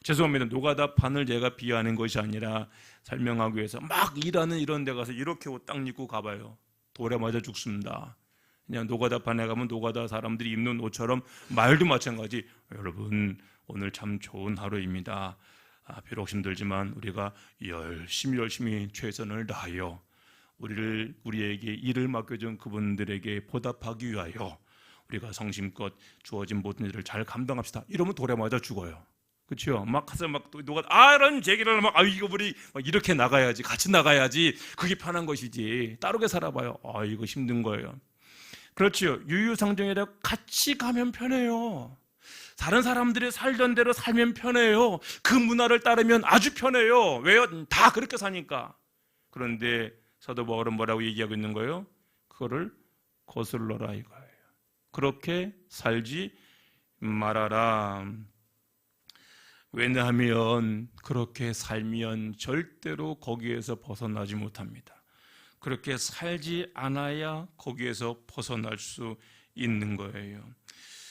Speaker 1: 죄송합니다. 노가다판을 제가 비하하는 것이 아니라 설명하기 위해서 막 일하는 이런 데 가서 이렇게 옷 딱 입고 가봐요. 돌에 맞아 죽습니다. 그냥 노가다판에 가면 노가다 사람들이 입는 옷처럼 말도 마찬가지. 여러분, 오늘 참 좋은 하루입니다. 비록 힘들지만 우리가 열심히 최선을 다하여 우리에게 일을 맡겨준 그분들에게 보답하기 위하여 우리가 성심껏 주어진 모든 일을 잘 감당합시다. 이러면 돌에 맞아 죽어요. 그렇죠? 막 가서 막 누가 이런 제기를 이거 우리 이렇게 나가야지, 같이 나가야지, 그게 편한 것이지. 따르게 살아봐요. 이거 힘든 거예요. 그렇죠? 유유상종이라 같이 가면 편해요. 다른 사람들이 살던 대로 살면 편해요. 그 문화를 따르면 아주 편해요. 왜요? 다 그렇게 사니까. 그런데 사도 바울은 뭐라고 얘기하고 있는 거예요? 그거를 거슬러라 이거예요. 그렇게 살지 말아라. 왜냐하면 그렇게 살면 절대로 거기에서 벗어나지 못합니다. 그렇게 살지 않아야 거기에서 벗어날 수 있는 거예요.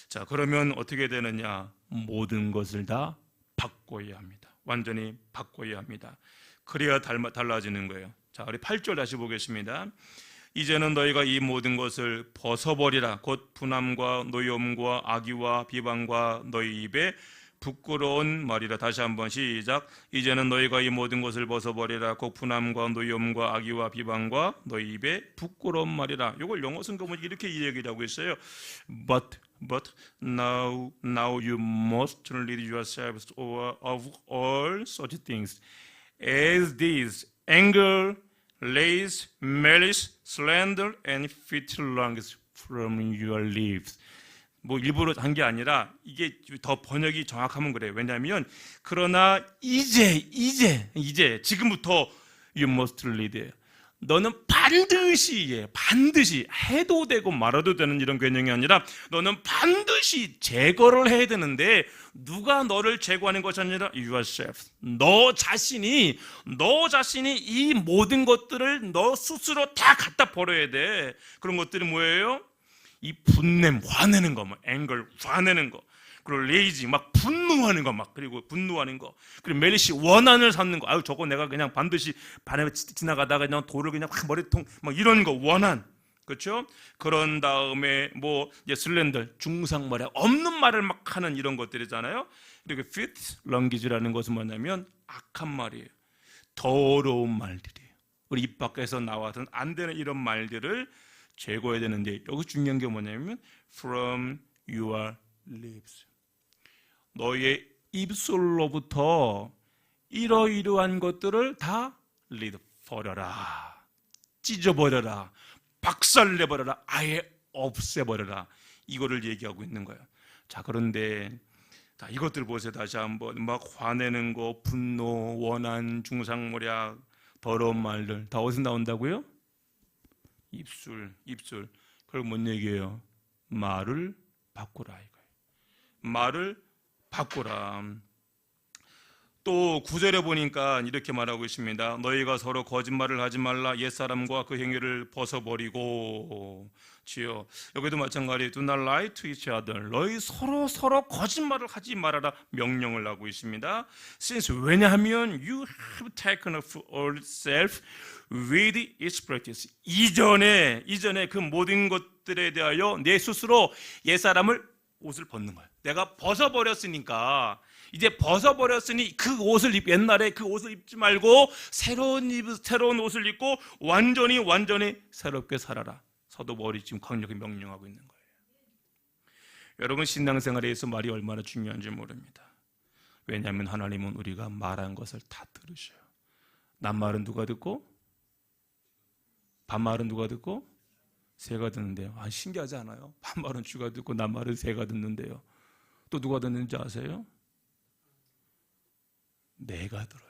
Speaker 1: 자, 그러면 어떻게 되느냐? 모든 것을 다 바꿔야 합니다. 완전히 바꿔야 합니다. 그래야 달라지는 거예요. 자, 우리 8절 다시 보겠습니다. 이제는 너희가 이 모든 것을 벗어버리라. 곧 분함과 노여움과 악의와 비방과 너희 입에 부끄러운 말이라. 다시 한번 시작. 이제는 너희가 이 모든 것을 벗어버리라. 곧 분함과 노여움과 악의와 비방과 너희 입에 부끄러운 말이라. 이걸 영어 성경 보면 이렇게 이야기를 하고 있어요. But now you must rid yourselves of all such things as these: anger, rage, malice, slander, and filthiness from your lips. 뭐 일부러 한 게 아니라 이게 더 번역이 정확하면 그래요. 왜냐하면 그러나 이제 지금부터 you must rid. 너는 반드시 해도 되고 말아도 되는 이런 개념이 아니라 너는 반드시 제거를 해야 되는데, 누가 너를 제거하는 것이 아니라 yourself. 너 자신이 이 모든 것들을 너 스스로 다 갖다 버려야 돼. 그런 것들이 뭐예요? 이 분냄, 화내는 거, anger, 화내는 거, 그리고 rage, 막 분노하는 거, 그리고 분노하는 거, 그리고 멜리시, 원한을 삼는 거. 아유, 저거 내가 그냥 반드시 반에 지나가다가 그냥 돌을 그냥 확 머리통, 막 이런 거, 원한. 그렇죠? 그런 다음에 뭐 이제 슬렌더, 중상말에 없는 말을 막 하는 이런 것들이잖아요. 그리고 fit, 런기지라는 것은 뭐냐면 악한 말이에요. 더러운 말들이에요. 우리 입 밖에서 나와서는 안 되는 이런 말들을 제거해야 되는데, 여기 중요한 게 뭐냐면 from your lips. 너의 입술로부터 이러이러한 것들을 다 버려라, 찢어버려라, 박살내버려라, 아예 없애버려라. 이거를 얘기하고 있는 거예요. 자, 그런데 자, 이것들 보세요. 다시 한번. 막 화내는 거, 분노, 원한, 중상모략, 더러운 말들 다 어디서 나온다고요? 입술. 그걸 뭔 얘기예요? 말을 바꾸라 이거예요. 말을 바꾸라. 또 9절에 보니까 이렇게 말하고 있습니다. 너희가 서로 거짓말을 하지 말라. 옛사람과 그 행위를 벗어버리고. 지요. 여기도 마찬가지로 Do not lie to each other. 너희 서로 거짓말을 하지 말아라 명령을 하고 있습니다. Since, 왜냐하면 you have taken up yourself with its practice. 이전에 그 모든 것들에 대하여 내 스스로 옛사람을 옷을 벗는 거야. 내가 벗어버렸으니까, 이제 벗어버렸으니 그 옷을 옛날에 그 옷을 입지 말고 새로운 옷을 입고 완전히 새롭게 살아라. 사도 바울이 지금 강력히 명령하고 있는 거예요. 여러분, 신앙생활에서 말이 얼마나 중요한지 모릅니다. 왜냐하면 하나님은 우리가 말한 것을 다 들으셔요. 낱말은 누가 듣고 반말은 누가 듣고 새가 듣는데요. 신기하지 않아요? 반말은 쥐가 듣고 낱말은 새가 듣는데요. 또 누가 듣는지 아세요? 내가 들어요.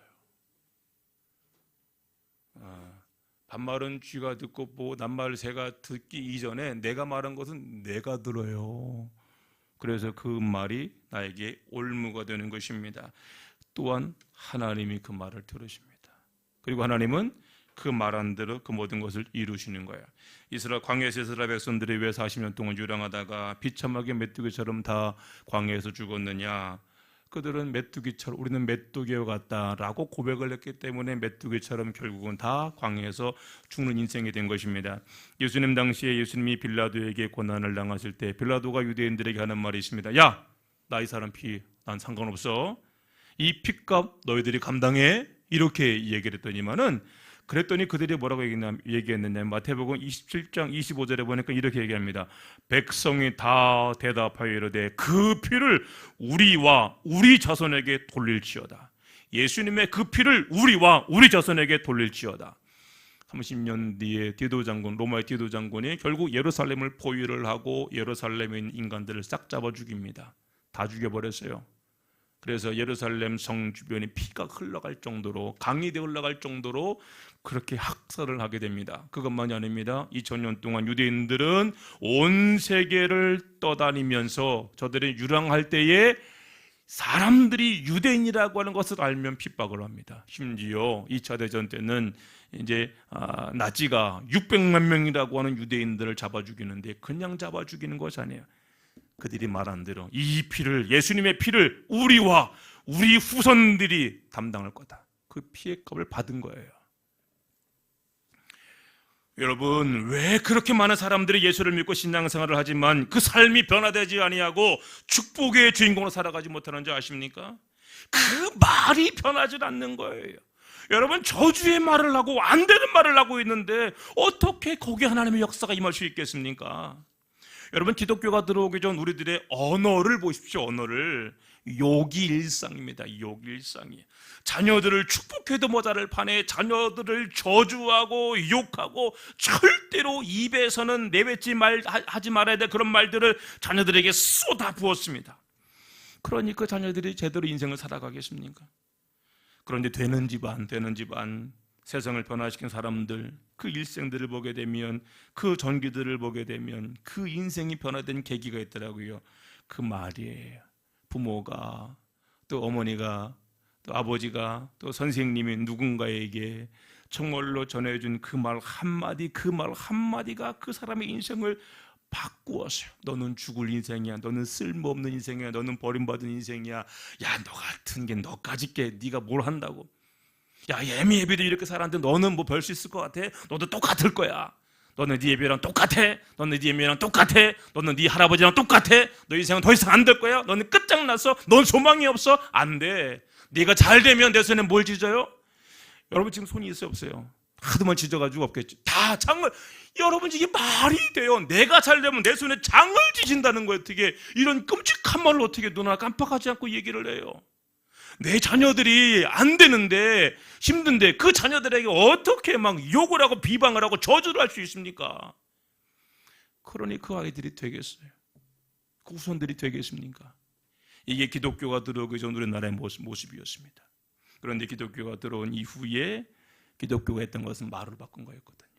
Speaker 1: 반말은 쥐가 듣고 뭐 낱말 새가 듣기 이전에 내가 말한 것은 내가 들어요. 그래서 그 말이 나에게 올무가 되는 것입니다. 또한 하나님이 그 말을 들으십니다. 그리고 하나님은 그 말한 대로 그 모든 것을 이루시는 거예요. 광야에서 이스라엘 백성들이 왜 40년 동안 유랑하다가 비참하게 메뚜기처럼 다 광야에서 죽었느냐? 그들은 메뚜기처럼, 우리는 메뚜기와 같다라고 고백을 했기 때문에 메뚜기처럼 결국은 다 광야에서 죽는 인생이 된 것입니다. 예수님 당시에 예수님이 빌라도에게 고난을 당하실 때 빌라도가 유대인들에게 하는 말이 있습니다. 야, 나 이 사람 피 난 상관없어. 이 피값 너희들이 감당해. 이렇게 얘기를 했더니만은, 그랬더니 그들이 뭐라고 얘기했느냐? 마태복음 27장 25절에 보니까 이렇게 얘기합니다. 백성이 다 대답하여 이르되 그 피를 우리와 우리 자손에게 돌릴지어다. 예수님의 그 피를 우리와 우리 자손에게 돌릴지어다. 30년 뒤에 로마의 디도 장군이 결국 예루살렘을 포위를 하고 예루살렘에 있는 인간들을 싹 잡아 죽입니다. 다 죽여버렸어요. 그래서 예루살렘 성 주변에 피가 흘러갈 정도로, 강이 되어 흘러갈 정도로 그렇게 학살을 하게 됩니다. 그것만이 아닙니다. 2000년 동안 유대인들은 온 세계를 떠다니면서 저들이 유랑할 때에 사람들이 유대인이라고 하는 것을 알면 핍박을 합니다. 심지어 2차 대전 때는 이제 나치가 600만 명이라고 하는 유대인들을 잡아 죽이는데, 그냥 잡아 죽이는 것이 아니에요. 그들이 말한 대로 이 피를, 예수님의 피를 우리와 우리 후손들이 담당할 거다. 그 피의 값을 받은 거예요. 여러분, 왜 그렇게 많은 사람들이 예수를 믿고 신앙생활을 하지만 그 삶이 변화되지 아니하고 축복의 주인공으로 살아가지 못하는지 아십니까? 그 말이 변하지 않는 거예요. 여러분, 저주의 말을 하고 안 되는 말을 하고 있는데 어떻게 거기에 하나님의 역사가 임할 수 있겠습니까? 여러분, 기독교가 들어오기 전 우리들의 언어를 보십시오. 언어를 요기일상입니다. 요기일상이에요. 자녀들을 축복해도 모자랄 판에 자녀들을 저주하고 욕하고 절대로 입에서는 내뱉지 하지 말아야 될 그런 말들을 자녀들에게 쏟아 부었습니다. 그러니 그 자녀들이 제대로 인생을 살아가겠습니까? 그런데 되는 집안, 세상을 변화시킨 사람들, 그 일생들을 보게 되면, 그 전기들을 보게 되면 그 인생이 변화된 계기가 있더라고요. 그 말이에요. 부모가, 또 어머니가, 또 아버지가, 또 선생님이 누군가에게 정말로 전해준 그 말 한마디가 그 사람의 인생을 바꾸었어요. 너는 죽을 인생이야. 너는 쓸모없는 인생이야. 너는 버림받은 인생이야. 야, 너 같은 게 너까짓 게 네가 뭘 한다고. 야, 예비도 이렇게 살았는데 너는 뭐 별 수 있을 것 같아? 너도 똑같을 거야. 너는 네 예비랑 똑같아. 너는 네 예비랑 똑같아. 너는 네 할아버지랑 똑같아. 너 인생은 더 이상 안 될 거야. 너는 끝장났어. 넌 소망이 없어. 안 돼. 네가 잘 되면 내 손에 뭘 쥐져요? 여러분, 지금 손이 있어요, 없어요? 하도만 쥐져가지고 없겠죠. 다 장을, 여러분, 이게 말이 돼요? 내가 잘 되면 내 손에 장을 쥐신다는 거예요. 어떻게 이런 끔찍한 말을 어떻게 눈 하나 깜빡하지 않고 얘기를 해요? 내 자녀들이 안 되는데, 힘든데 그 자녀들에게 어떻게 막 욕을 하고 비방을 하고 저주를 할 수 있습니까? 그러니 그 아이들이 되겠어요? 그 후손들이 되겠습니까? 이게 기독교가 들어오기 전 우리나라의 모습이었습니다. 그런데 기독교가 들어온 이후에 기독교가 했던 것은 말을 바꾼 거였거든요.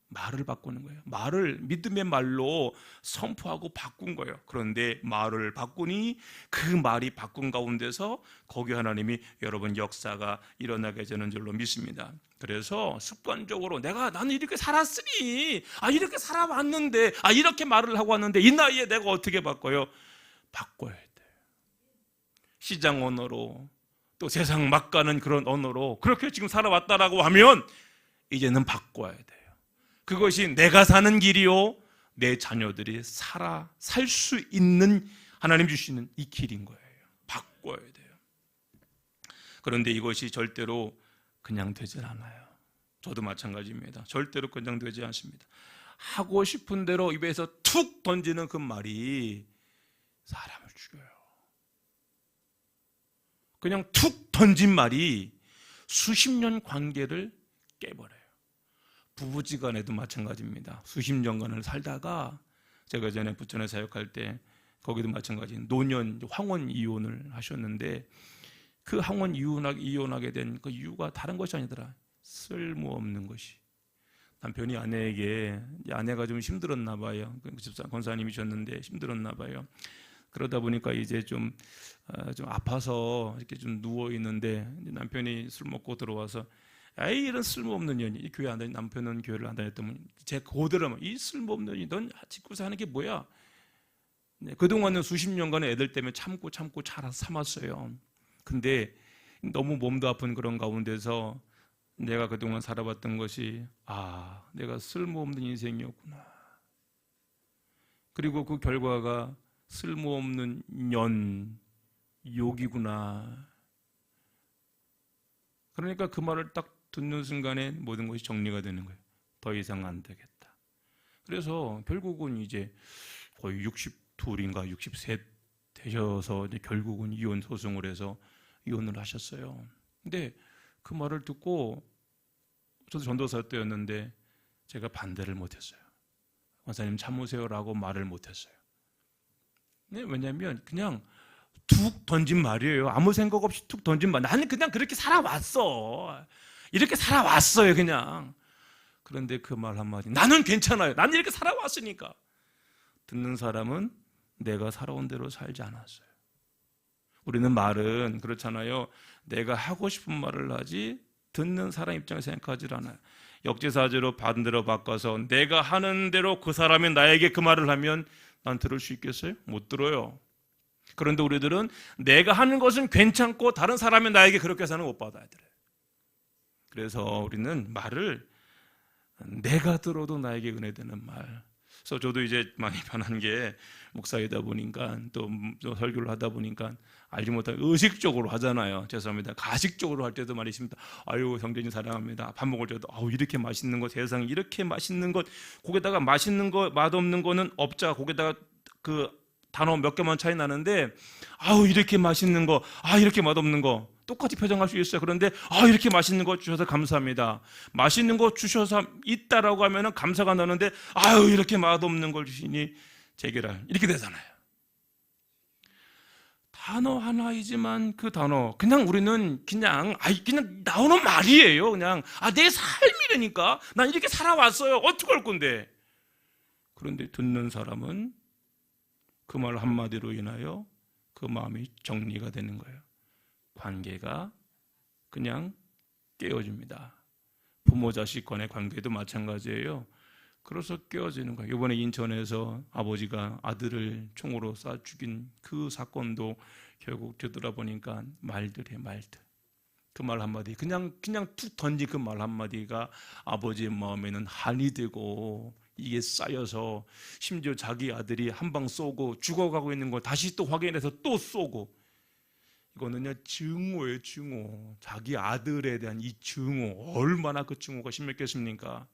Speaker 1: 말을 바꾸는 거예요. 말을 믿음의 말로 선포하고 바꾼 거예요. 그런데 말을 바꾸니 그 말이 바꾼 가운데서 거기 하나님이 여러분 역사가 일어나게 되는 줄로 믿습니다. 그래서 습관적으로 나는 이렇게 살았으니, 이렇게 살아왔는데, 이렇게 말을 하고 왔는데 이 나이에 내가 어떻게 바꿔요? 바꿔야 돼요. 시장 언어로, 또 세상 막 가는 그런 언어로 그렇게 지금 살아왔다라고 하면 이제는 바꿔야 돼요. 그것이 내가 사는 길이요, 내 자녀들이 살 수 있는 하나님 주시는 이 길인 거예요. 바꿔야 돼요. 그런데 이것이 절대로 그냥 되질 않아요. 저도 마찬가지입니다. 절대로 그냥 되지 않습니다. 하고 싶은 대로 입에서 툭 던지는 그 말이 사람을 죽여요. 그냥 툭 던진 말이 수십 년 관계를 깨버려요. 부부지간에도 마찬가지입니다. 수십 년간을 살다가, 제가 전에 부천에 사역할 때 거기도 마찬가지, 노년 황혼 이혼을 하셨는데, 그 황혼 이혼하게 된 그 이유가 다른 것이 아니더라. 쓸모없는 것이. 남편이 아내에게, 아내가 좀 힘들었나 봐요. 권사님이셨는데 힘들었나 봐요. 그러다 보니까 이제 좀 아파서 이렇게 좀 누워 있는데, 남편이 술 먹고 들어와서, 이런 쓸모없는 년이, 교회 안 다니, 남편은 교회를 안 다녔더니 제 고대로 이 쓸모없는 년이, 넌 집구서 하는 게 뭐야? 그동안은 수십 년간의 애들 때문에 참고 잘 참았어요. 근데 너무 몸도 아픈 그런 가운데서 내가 그동안 살아봤던 것이, 내가 쓸모없는 인생이었구나. 그리고 그 결과가 쓸모없는 욕이구나. 그러니까 그 말을 딱 듣는 순간에 모든 것이 정리가 되는 거예요. 더 이상 안 되겠다. 그래서 결국은 이제 거의 62인가 63 되셔서 이제 결국은 이혼 소송을 해서 이혼을 하셨어요. 근데 그 말을 듣고, 저도 전도사 때였는데 제가 반대를 못했어요. 권사님 참으세요라고 말을 못했어요. 네, 왜냐하면 그냥 툭 던진 말이에요. 아무 생각 없이 툭 던진 말. 나는 그냥 그렇게 살아왔어. 이렇게 살아왔어요, 그냥. 그런데 그 말 한마디, 나는 괜찮아요. 나는 이렇게 살아왔으니까. 듣는 사람은 내가 살아온 대로 살지 않았어요. 우리는 말은 그렇잖아요. 내가 하고 싶은 말을 하지 듣는 사람 입장에서 생각하지 않아요. 역지사지로 반대로 바꿔서 내가 하는 대로 그 사람이 나에게 그 말을 하면 난 들을 수 있겠어요? 못 들어요. 그런데 우리들은 내가 하는 것은 괜찮고 다른 사람이 나에게 그렇게 해서는 못 받아야 돼요. 그래서 우리는 말을 내가 들어도 나에게 은혜되는 말. 그래서 저도 이제 많이 변한 게 목사이다 보니까 또 설교를 하다 보니까 알지 못하게 의식적으로 하잖아요. 죄송합니다. 가식적으로 할 때도 많이 있습니다. 아유, 성전님 사랑합니다. 밥 먹을 때도 아우, 이렇게 맛있는 거, 세상에 이렇게 맛있는 것, 거기다가 맛있는 거, 맛없는 거는 없자. 거기다가 그 단어 몇 개만 차이 나는데 아우, 이렇게 맛있는 거, 아, 이렇게 맛없는 거 똑같이 표정할 수 있어요. 그런데 아, 이렇게 맛있는 거 주셔서 감사합니다. 맛있는 거 주셔서 있다라고 하면은 감사가 나는데 아유, 이렇게 맛없는 걸 주시니 제게라, 이렇게 되잖아요. 단어 하나이지만 그 단어 그냥 우리는 그냥 나오는 말이에요. 그냥 내 삶이라니까 난 이렇게 살아왔어요. 어떡할 건데. 그런데 듣는 사람은 그 말 한마디로 인하여 그 마음이 정리가 되는 거예요. 관계가 그냥 깨어집니다. 부모 자식 간의 관계도 마찬가지예요. 그래서 깨어지는 거예요. 이번에 인천에서 아버지가 아들을 총으로 쏴 죽인 그 사건도 결국 되돌아보니까 말들이에요. 말들. 그 말 한마디, 그냥 툭 던진 그 말 한마디가 아버지의 마음에는 한이 되고 이게 쌓여서 심지어 자기 아들이 한 방 쏘고 죽어가고 있는 걸 다시 또 확인해서 또 쏘고, 이거는요 증오예요. 증오. 자기 아들에 대한 이 증오, 얼마나 그 증오가 심했겠습니까?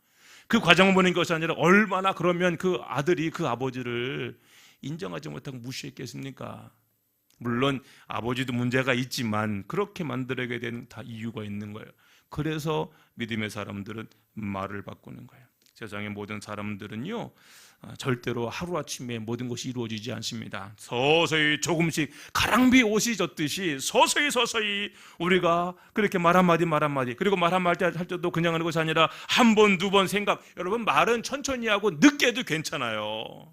Speaker 1: 그 과정을 보는 것이 아니라 얼마나 그러면 그 아들이 그 아버지를 인정하지 못하고 무시했겠습니까? 물론 아버지도 문제가 있지만 그렇게 만들게 된 다 이유가 있는 거예요. 그래서 믿음의 사람들은 말을 바꾸는 거예요. 세상의 모든 사람들은요 절대로 하루아침에 모든 것이 이루어지지 않습니다. 서서히 조금씩 가랑비 옷이 젖듯이 서서히 우리가 그렇게 말 한마디 그리고 말 한마디 할 때도 그냥 하는 것이 아니라 한 번, 두 번 생각. 여러분, 말은 천천히 하고 늦게 해도 괜찮아요.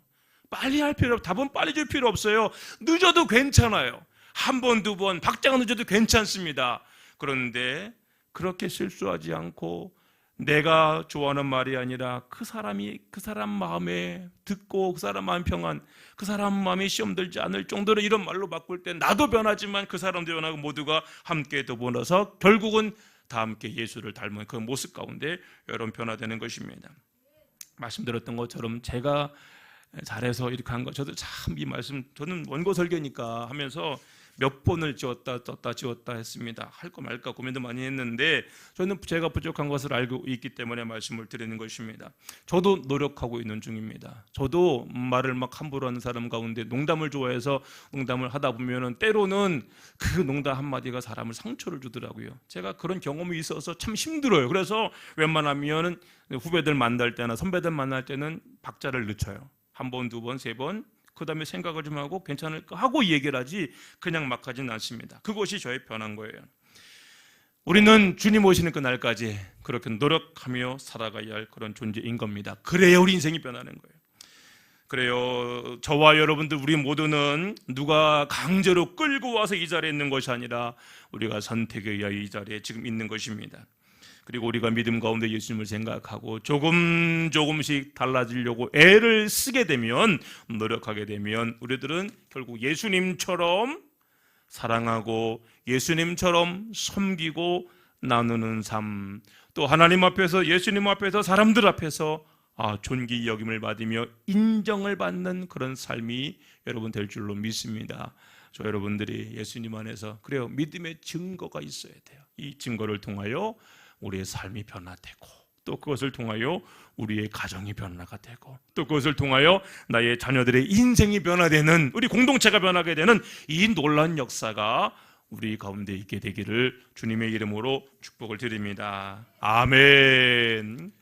Speaker 1: 빨리 할 필요 없어요. 답은 빨리 줄 필요 없어요. 늦어도 괜찮아요. 한 번, 두 번 박자가 늦어도 괜찮습니다. 그런데 그렇게 실수하지 않고 내가 좋아하는 말이 아니라 그 사람 마음에 듣고 그 사람 마음 평안, 그 사람 마음이 시험 들지 않을 정도로 이런 말로 바꿀 때 나도 변하지만 그 사람도 변하고 모두가 함께 더불어서 결국은 다 함께 예수를 닮은 그 모습 가운데 여러분 변화되는 것입니다. 말씀드렸던 것처럼 제가 잘해서 이렇게 한 거, 저도 참 이 말씀, 저는 원고 설교니까 하면서 몇 번을 지웠다 떴다 지웠다 했습니다. 할까 말까 고민도 많이 했는데 저는 제가 부족한 것을 알고 있기 때문에 말씀을 드리는 것입니다. 저도 노력하고 있는 중입니다. 저도 말을 막 함부로 하는 사람 가운데 농담을 좋아해서 농담을 하다 보면은 때로는 그 농담 한마디가 사람을 상처를 주더라고요. 제가 그런 경험이 있어서 참 힘들어요. 그래서 웬만하면 후배들 만날 때나 선배들 만날 때는 박자를 늦춰요. 한 번, 두 번, 세 번, 그 다음에 생각을 좀 하고 괜찮을까 하고 얘기를 하지 그냥 막 하진 않습니다. 그것이 저의 변한 거예요. 우리는 주님 오시는 그날까지 그렇게 노력하며 살아가야 할 그런 존재인 겁니다. 그래야 우리 인생이 변하는 거예요. 그래요. 저와 여러분들 우리 모두는 누가 강제로 끌고 와서 이 자리에 있는 것이 아니라 우리가 선택에 의하여 이 자리에 지금 있는 것입니다. 그리고 우리가 믿음 가운데 예수님을 생각하고 조금씩 달라지려고 애를 쓰게 되면, 노력하게 되면 우리들은 결국 예수님처럼 사랑하고 예수님처럼 섬기고 나누는 삶, 또 하나님 앞에서, 예수님 앞에서, 사람들 앞에서 존귀 여김을 받으며 인정을 받는 그런 삶이 여러분 될 줄로 믿습니다. 저 여러분들이 예수님 안에서, 그래요, 믿음의 증거가 있어야 돼요. 이 증거를 통하여 우리의 삶이 변화되고, 또 그것을 통하여 우리의 가정이 변화가 되고, 또 그것을 통하여 나의 자녀들의 인생이 변화되는, 우리 공동체가 변하게 되는 이 놀라운 역사가 우리 가운데 있게 되기를 주님의 이름으로 축복을 드립니다. 아멘.